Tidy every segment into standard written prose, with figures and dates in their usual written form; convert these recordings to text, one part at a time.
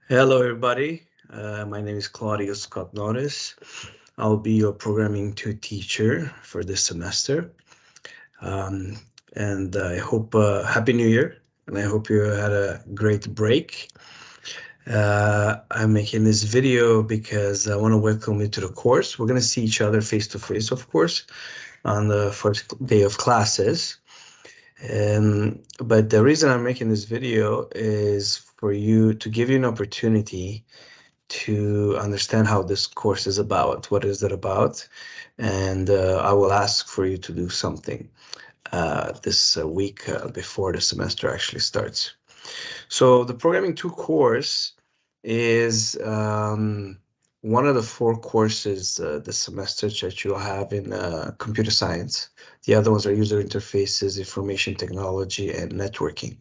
Hello, everybody. My name is Claudius Scott Norris. I'll be your programming 2 teacher for this semester. Um, and I hope Happy New Year, and I hope you had a great break. I'm making this video because I want to welcome you to the course. We're going to see each other face to face, of course, on the first day of classes. But the reason I'm making this video is for you to give you an opportunity to understand how this course is about, what is it about, and I will ask for you to do something this week before the semester actually starts. So the Programming 2 course is one of the 4 courses this semester that you'll have in computer science. The other ones are user interfaces, information technology, and networking.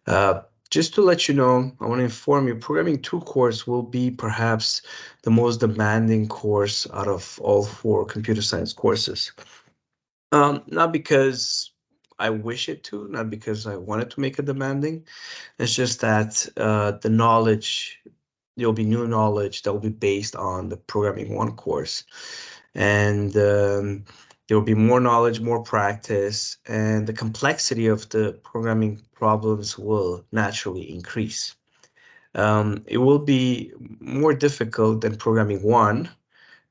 Uh, just to let you know, I want to inform you, Programming 2 course will be perhaps the most demanding course out of all 4 computer science courses. Not because I wish it to, not because I wanted to make it demanding. It's just that there'll be new knowledge that will be based on the Programming 1 course. And there will be more knowledge, more practice, and the complexity of the programming problems will naturally increase. It will be more difficult than Programming 1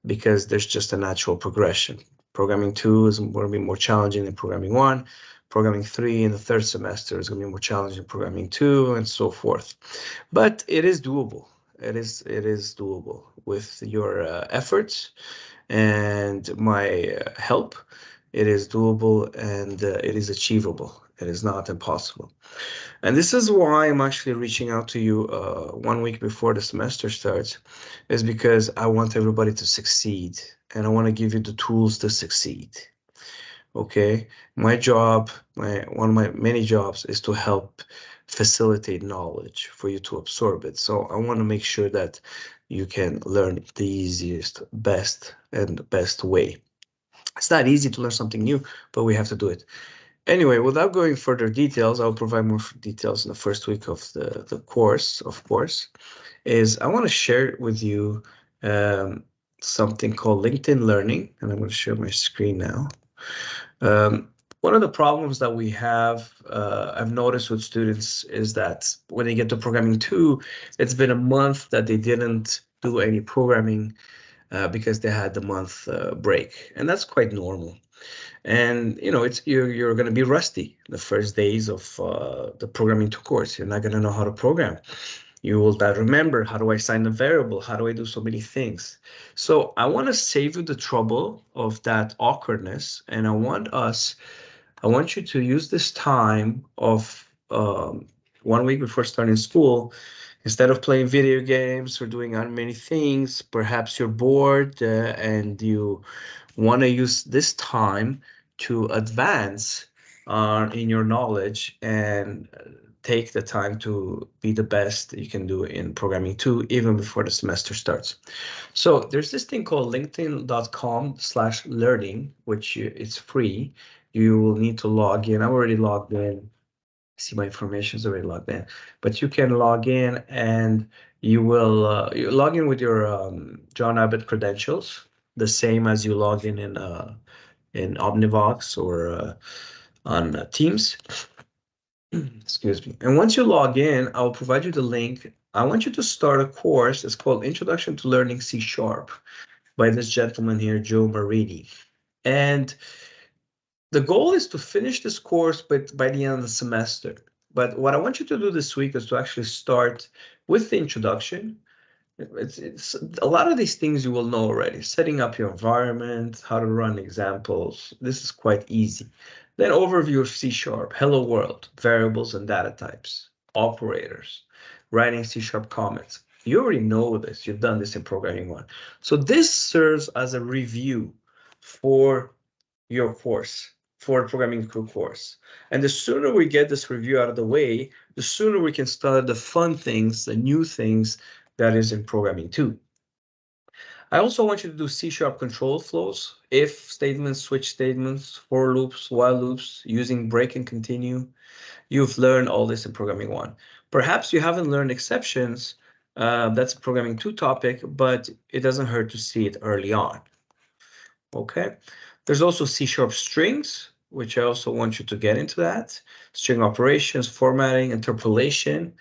because there's just a natural progression. Programming 2 is going to be more challenging than Programming 1. Programming 3 in the third semester is going to be more challenging than Programming 2, and so forth. But it is doable. It is doable with your efforts and my help. It is doable and it is achievable. It is not impossible. And this is why I'm actually reaching out to you 1 week before the semester starts, is because I want everybody to succeed and I want to give you the tools to succeed. Okay, my job, one of my many jobs is to help facilitate knowledge for you to absorb it. So I want to make sure that you can learn the easiest, best way. It's not easy to learn something new, but we have to do it. Anyway, without going further details, I'll provide more details in the first week of the course, of course, is I want to share with you something called LinkedIn Learning, and I'm going to share my screen now. One of the problems that we have, I've noticed with students, is that when they get to Programming 2, it's been a month that they didn't do any programming because they had the month break, and that's quite normal. And it's you're going to be rusty the first days of the Programming 2 course. You're not going to know how to program. You will not remember, how do I assign a variable? How do I do so many things? So I want to save you the trouble of that awkwardness, and I want you to use this time of 1 week before starting school. Instead of playing video games or doing many things, perhaps you're bored and you want to use this time to advance in your knowledge and take the time to be the best you can do in Programming 2 even before the semester starts. So there's this thing called linkedin.com/learning, which it's free. You will need to log in. I'm already logged in. See, my information is already logged in, but you can log in and you log in with your John Abbott credentials, the same as you log in Omnivox or on Teams. Excuse me. And once you log in, I'll provide you the link. I want you to start a course. It's called Introduction to Learning C# by this gentleman here, Joe Marini. And the goal is to finish this course by the end of the semester. But what I want you to do this week is to actually start with the introduction. It's a lot of these things you will know already. Setting up your environment, how to run examples. This is quite easy. Then overview of C#, hello world, variables and data types, operators, writing C# comments. You already know this. You've done this in Programming 1. So this serves as a review for your course, for the Programming 2 course. And the sooner we get this review out of the way, the sooner we can start the fun things, the new things that is in Programming 2. I also want you to do C# control flows, if statements, switch statements, for loops, while loops, using break and continue. You've learned all this in Programming 1. Perhaps you haven't learned exceptions, That's a programming 2 topic, but it doesn't hurt to see it early on. Okay. There's also C# strings, which I also want you to get into that. String operations, formatting, interpolation.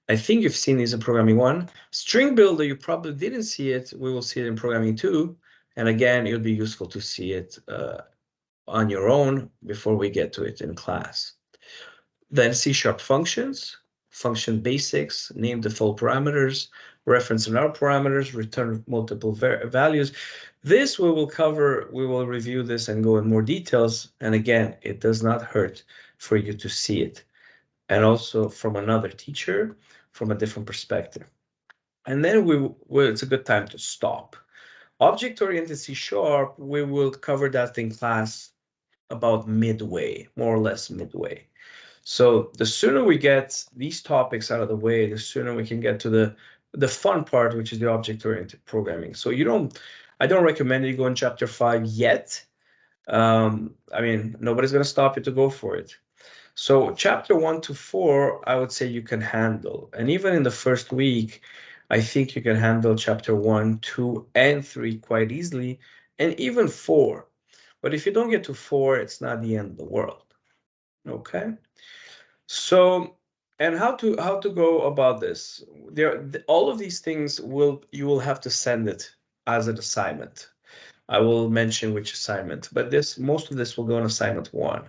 I think you've seen these in programming 1. String builder, you probably didn't see it. We will see it in programming 2. And again, it'll be useful to see it on your own before we get to it in class. Then C# functions, function basics, name default parameters, reference and out parameters, return multiple values. This we will cover, we will review this and go in more details. And again, it does not hurt for you to see it. And also from another teacher, from a different perspective. And then it's a good time to stop. Object-oriented C#, we will cover that in class about midway, more or less midway. So the sooner we get these topics out of the way, the sooner we can get to the fun part, which is the object-oriented programming. So I don't recommend you go in chapter 5 yet. I mean, nobody's going to stop you to go for it. So chapter 1 to 4, I would say you can handle. And even in the first week, I think you can handle chapter 1, 2, and 3 quite easily, and even 4. But if you don't get to 4, it's not the end of the world. Okay? So, and how to go about this? All of these things you will have to send it as an assignment. I will mention which assignment, but most of this will go on assignment 1.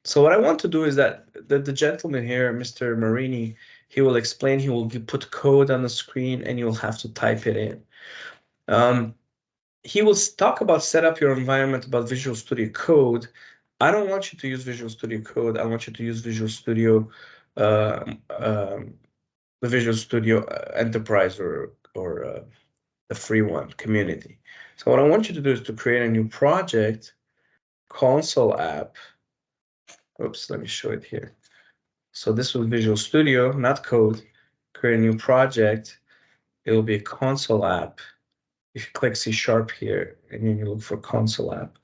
So what I want to do is that the gentleman here, Mr. Marini, he will explain, he will put code on the screen and you'll have to type it in. He will talk about set up your environment, about Visual Studio Code. I don't want you to use Visual Studio Code. I want you to use Visual Studio, the Visual Studio Enterprise or the free one, Community. So what I want you to do is to create a new project, console app. Oops, let me show it here. So this was Visual Studio, not code. Create a new project. It will be a console app. If you click C# here, and then you look for console app.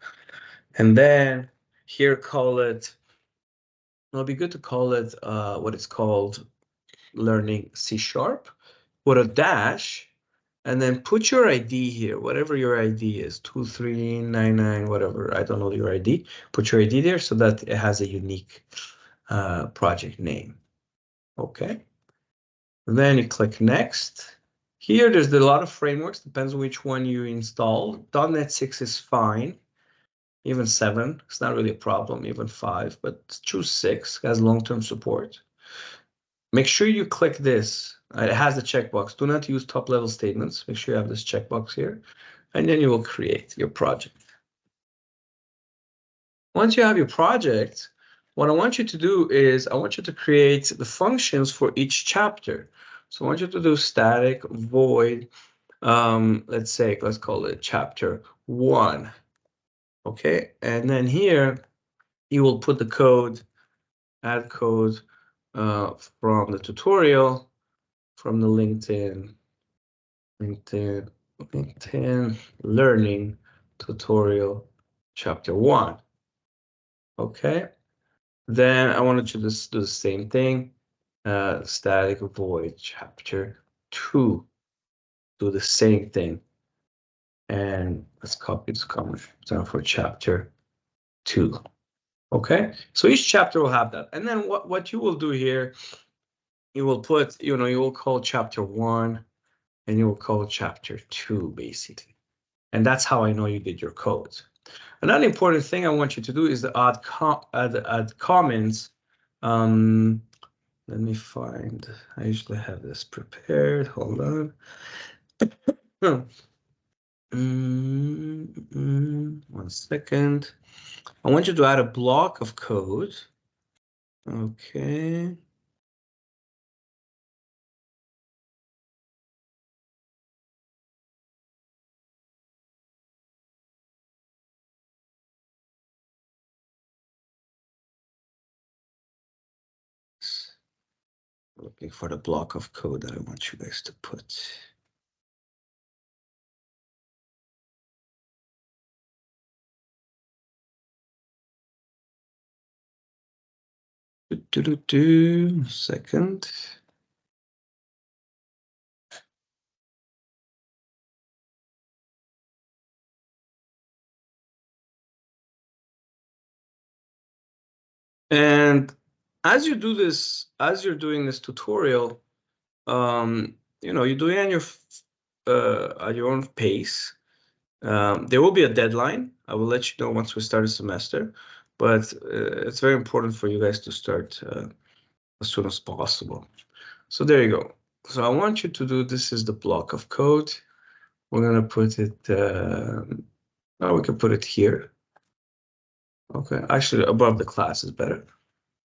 And then here call it, it'll be good to call it what it's called, learning C#, put a dash, and then put your ID here, whatever your ID is, 2399, whatever, I don't know your ID. Put your ID there so that it has a unique project name. Okay. Then you click next. Here, there's a lot of frameworks, depends on which one you install. .NET 6 is fine. Even 7, it's not really a problem, even 5, but choose 6, has long-term support. Make sure you click this. It has the checkbox. Do not use top-level statements. Make sure you have this checkbox here, and then you will create your project. Once you have your project, what I want you to do is I want you to create the functions for each chapter. So I want you to do static void, let's call it chapter 1. Okay, and then here you will put the code, add code from the tutorial, from the LinkedIn learning tutorial chapter 1. Okay, then I wanted you to do the same thing, static void chapter 2. Do the same thing. And let's copy this comment down for chapter 2. Okay, so each chapter will have that. And then what you will do here, you will put, you will call chapter 1 and you will call chapter 2, basically. And that's how I know you did your code. Another important thing I want you to do is to add comments. Let me find, I usually have this prepared, hold on. One second. I want you to add a block of code. Okay. Looking for the block of code that I want you guys to put. Second. And as you do this, as you're doing this tutorial, you know, you do it at your own pace. There will be a deadline. I will let you know once we start a semester, but it's very important for you guys to start as soon as possible. So there you go. So I want you to do, this is the block of code. We're gonna put it, oh, we can put it here. Okay, actually above the class is better.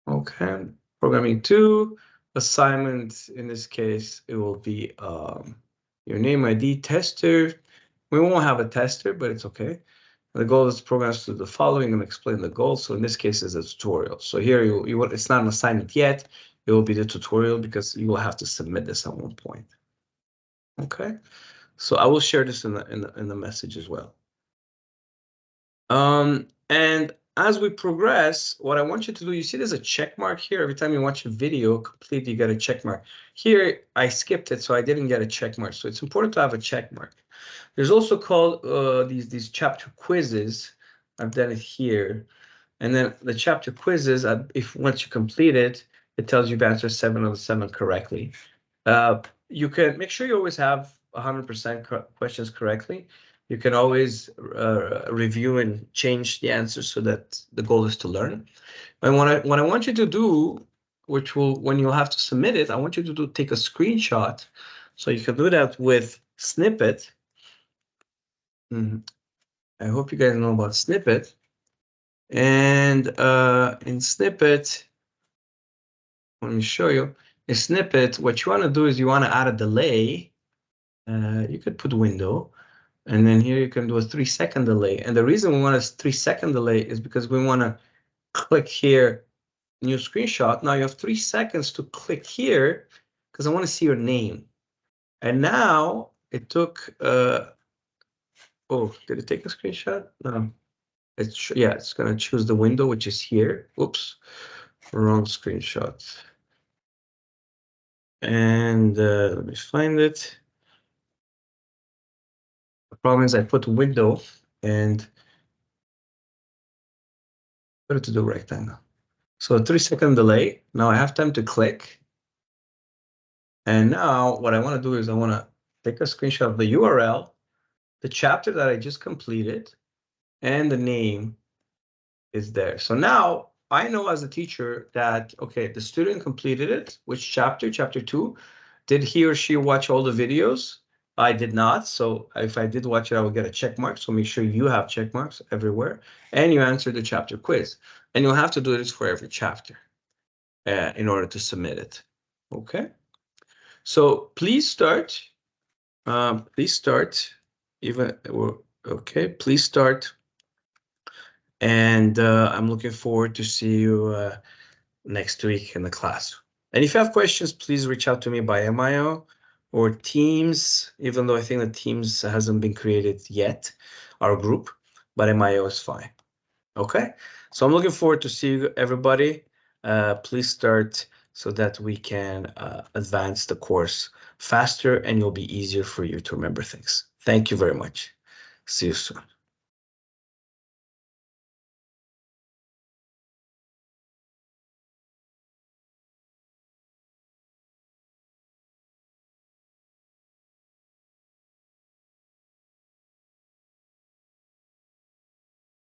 Okay, programming 2, assignment, in this case, it will be your name, ID, tester. We won't have a tester, but it's okay. The goal is programs to the following and explain the goal. So in this case, it's a tutorial. So here it's not an assignment yet. It will be the tutorial because you will have to submit this at one point. Okay, so I will share this in the message as well. And as we progress, what I want you to do, you see there's a check mark here. Every time you watch a video complete, you get a check mark. Here, I skipped it, so I didn't get a check mark. So it's important to have a check mark. There's also called these chapter quizzes. I've done it here. And then the chapter quizzes, if once you complete it, it tells you you've answered 7 of the 7 correctly. You can make sure you always have 100% questions correctly. You can always review and change the answers so that the goal is to learn. And what I want you to do, which will, when you'll have to submit it, I want you to take a screenshot. So you can do that with Snippet. I hope you guys know about Snippet. And in Snippet, let me show you. In Snippet, what you want to do is you want to add a delay. You could put window. And then here you can do a 3-second delay. And the reason we want a 3-second delay is because we want to click here, new screenshot. Now you have 3 seconds to click here because I want to see your name. And now it took, oh, did it take a screenshot? No. It's going to choose the window, which is here. Oops, wrong screenshot. And let me find it. The problem is I put window and put it to the rectangle. So a 3-second delay. Now I have time to click. And now what I want to do is I want to take a screenshot of the URL, the chapter that I just completed, and the name is there. So now I know as a teacher that, okay, the student completed it. Which chapter? Chapter 2. Did he or she watch all the videos? I did not. So if I did watch it, I will get a check mark. So make sure you have check marks everywhere. And you answered the chapter quiz. And you'll have to do this for every chapter in order to submit it. Okay. So please start. Please start. Okay, please start. And I'm looking forward to see you next week in the class. And if you have questions, please reach out to me by MIO or Teams, even though I think that Teams hasn't been created yet, our group, but MIO is fine. Okay, so I'm looking forward to see everybody. Please start so that we can advance the course faster and it'll be easier for you to remember things. Thank you very much. See you soon.